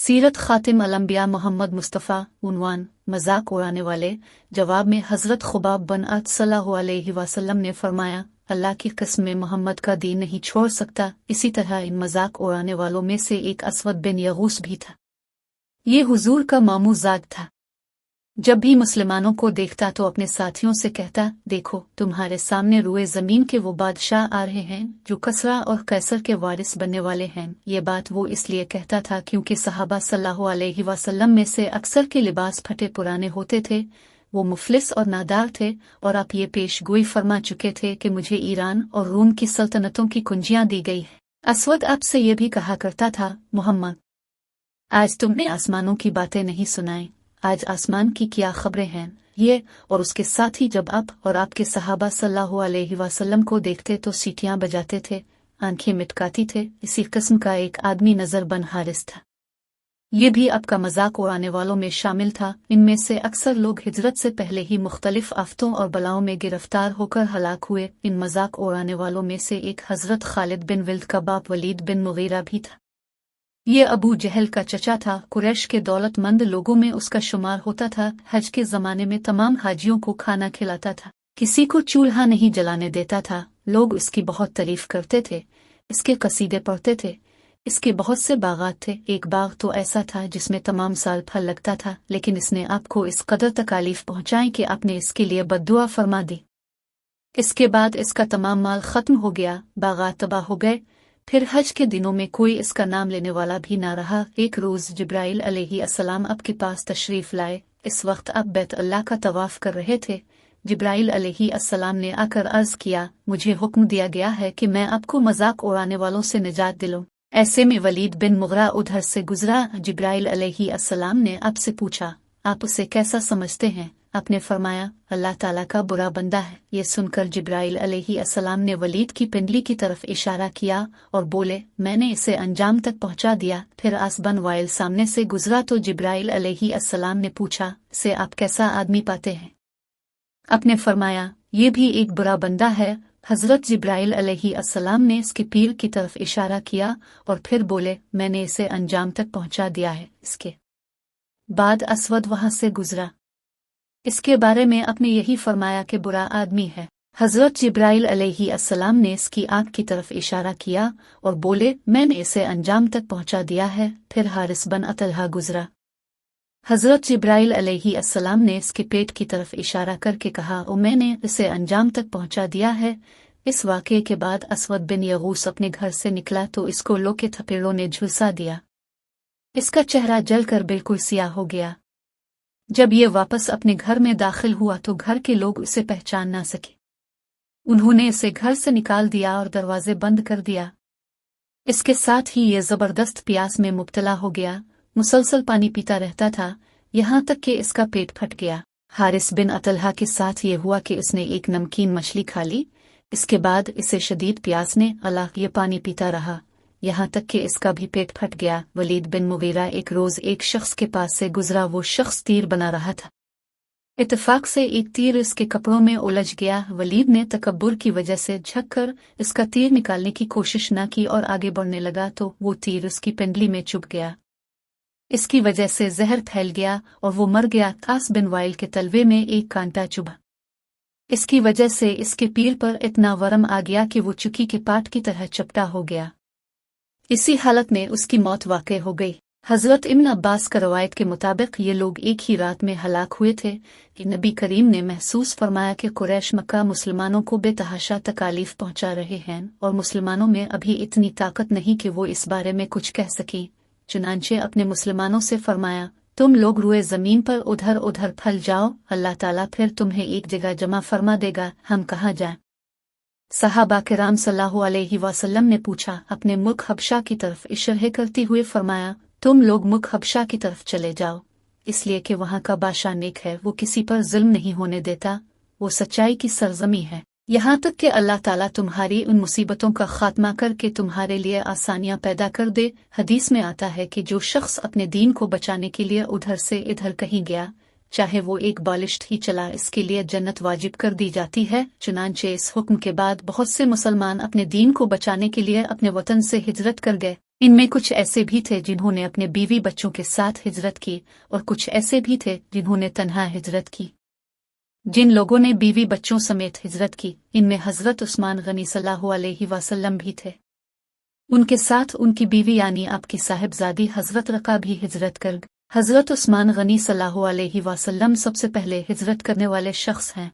सीरत खातिम अल-अंबिया मोहम्मद मुस्तफ़ा। उन्वान मजाक उड़ाने वाले। जवाब में हज़रत खुबाब बन अत सल्लल्लाहु अलैहि वसल्लम ने फरमाया, अल्लाह की कसम मैं मोहम्मद का दीन नहीं छोड़ सकता। इसी तरह इन मजाक उड़ाने वालों में से एक असवद बिन यगूस भी था। ये हुजूर का मामूजाद था। जब भी मुसलमानों को देखता तो अपने साथियों से कहता, देखो तुम्हारे सामने रुए जमीन के वो बादशाह आ रहे हैं जो कसरा और कैसर के वारिस बनने वाले हैं। ये बात वो इसलिए कहता था क्योंकि सहाबा सल्लल्लाहु अलैहि वसल्लम में से अक्सर के लिबास फटे पुराने होते थे, वो मुफलिस और नादार थे, और आप ये पेशगोई फरमा चुके थे कि मुझे ईरान और रूम की सल्तनतों की कुंजियां दी गई है। असवद आपसे ये भी कहा करता था, मोहम्मद आज तुमने आसमानों की बातें नहीं सुनाई, आज आसमान की क्या खबरें हैं। ये और उसके साथ ही जब आप और आपके सहाबा सल्लल्लाहु अलैहि वसल्लम को देखते तो सीटियां बजाते थे, आंखें मिटकाती थे। इसी किस्म का एक आदमी नजर बन हारिस था। ये भी आपका मजाक उड़ाने वालों में शामिल था। इनमें से अक्सर लोग हिजरत से पहले ही मुख्तलिफ आफतों और बलाओं में गिरफ्तार होकर हलाक हुए। इन मजाक उड़ाने वालों में से एक हजरत खालिद बिन वल्द का बाप वलीद बिन मुगीरा भी था। ये अबू जहल का चचा था। कुरैश के दौलतमंद लोगों में उसका शुमार होता था। हज के जमाने में तमाम हाजियों को खाना खिलाता था, किसी को चूल्हा नहीं जलाने देता था। लोग इसकी बहुत तारीफ करते थे, इसके कसीदे पढ़ते थे। इसके बहुत से बागात थे। एक बाग तो ऐसा था जिसमें तमाम साल फल लगता था, लेकिन इसने आपको इस कदर तकालीफ पहुंचाई कि आपने इसके लिए बद्दुआ फरमा दी। इसके बाद इसका तमाम माल खत्म हो गया, बागात तबाह हो गए। फिर हज के दिनों में कोई इसका नाम लेने वाला भी ना रहा। एक रोज जिब्राइल अलैहिस्सलाम आपके पास तशरीफ लाए। इस वक्त आप बैत अल्लाह का तवाफ कर रहे थे। जिब्राइल अलैहिस्सलाम ने आकर अर्ज किया, मुझे हुक्म दिया गया है कि मैं आपको मजाक उड़ाने वालों से निजात दिलाऊं। ऐसे में वलीद बिन मुगीरा उधर से गुजरा। जिब्राइल अलैहिस्सलाम ने आपसे पूछा, आप उसे कैसा समझते हैं? आपने फरमाया, अल्लाह ताला का बुरा बंदा है। ये सुनकर जिब्राइल अलैहिस्सलाम ने वलीद की पिंडली की तरफ इशारा किया और बोले, मैंने इसे अंजाम तक पहुंचा दिया। फिर आसबन वाइल सामने से गुजरा तो जिब्राइल अलैहिस्सलाम ने पूछा, इसे आप कैसा आदमी पाते हैं? आपने फरमाया, ये भी एक बुरा बंदा है। हजरत जिब्राइल अलैहिस्सलाम ने इसके पीर की तरफ इशारा किया और फिर बोले, मैंने इसे अंजाम तक पहुंचा दिया है। इसके बाद असवद वहां से गुजरा। इसके बारे में आपने यही फरमाया कि बुरा आदमी है। हजरत जिब्राइल अलैहिस्सलाम ने इसकी आंख की तरफ इशारा किया और बोले, मैंने इसे अंजाम तक पहुंचा दिया है। फिर हारिस बन अतलहा गुजरा। हजरत जिब्राइल अलैहिस्सलाम ने इसके पेट की तरफ इशारा करके कहा, ओ मैंने इसे अंजाम तक पहुंचा दिया है। इस वाक़े के बाद असवद बिन यगूस अपने घर से निकला तो इसको लो के थपेड़ों ने झुलसा दिया। इसका चेहरा जलकर बिल्कुल सियाह हो गया। जब ये वापस अपने घर में दाखिल हुआ तो घर के लोग उसे पहचान ना सके। उन्होंने इसे घर से निकाल दिया और दरवाजे बंद कर दिया। इसके साथ ही ये जबरदस्त प्यास में मुब्तला हो गया। मुसलसल पानी पीता रहता था, यहाँ तक कि इसका पेट फट गया। हारिस बिन अतलहा के साथ ये हुआ कि उसने एक नमकीन मछली खा ली। इसके बाद इसे शदीद प्यास ने अल्लाह ये पानी पीता रहा, यहाँ तक कि इसका भी पेट फट गया। वलीद बिन मुगीरा एक रोज एक शख्स के पास से गुजरा। वो शख्स तीर बना रहा था। इत्तेफाक से एक तीर इसके कपड़ों में उलझ गया। वलीद ने तकब्बुर की वजह से झुककर इसका तीर निकालने की कोशिश न की और आगे बढ़ने लगा तो वो तीर उसकी पिंडली में चुभ गया। इसकी वजह से जहर फैल गया और वो मर गया। कास बिन वाइल के तलवे में एक कांटा चुभा। इसकी वजह से इसके पीर पर इतना वरम आ गया कि वो चुकी के पाट की तरह चपटा हो गया। इसी हालत में उसकी मौत वाक़ई हो गई। हजरत इब्न अब्बास का रवायत के मुताबिक ये लोग एक ही रात में हलाक हुए थे कि नबी करीम ने महसूस फरमाया कि कुरैश मक्का मुसलमानों को बेतहाशा तकालीफ पहुंचा रहे हैं और मुसलमानों में अभी इतनी ताकत नहीं कि वो इस बारे में कुछ कह सकें। चुनांचे अपने मुसलमानों से फरमाया, तुम लोग रुए जमीन पर उधर उधर फैल जाओ, अल्लाह ताला फिर तुम्हें एक जगह जमा फरमा देगा। हम कहाँ जाएं? सहाबा किराम सल्लल्लाहु अलैहि वसल्लम ने पूछा। अपने मुख हबशा की तरफ इशारा करते हुए फरमाया, तुम लोग मुख हबशा की तरफ चले जाओ, इसलिए कि वहाँ का बादशाह नेक है, वो किसी पर जुल्म नहीं होने देता, वो सच्चाई की सरजमी है। यहाँ तक कि अल्लाह ताला तुम्हारी उन मुसीबतों का खात्मा करके तुम्हारे लिए आसानियाँ पैदा कर दे। हदीस में आता है कि जो शख्स अपने दीन को बचाने के लिए उधर से इधर कहीं गया, चाहे वो एक बालिश्त ही चला, इसके लिए जन्नत वाजिब कर दी जाती है। चुनांचे इस हुक्म के बाद बहुत से मुसलमान अपने दीन को बचाने के लिए अपने वतन से हिजरत कर गए। ان میں کچھ ایسے بھی تھے جنہوں نے اپنے بیوی بچوں کے ساتھ ہجرت کی، اور کچھ ایسے بھی تھے جنہوں نے تنہا ہجرت کی۔ جن لوگوں نے بیوی بچوں سمیت ہجرت کی، ان میں حضرت عثمان غنی صلی اللہ علیہ وسلم بھی تھے۔ ان کے ساتھ ان کی بیوی یعنی آپ کی صاحبزادی حضرت رقا بھی ہجرت کر گئی۔ حضرت عثمان غنی صلی اللہ علیہ وسلم سب سے پہلے ہجرت کرنے والے شخص ہیں۔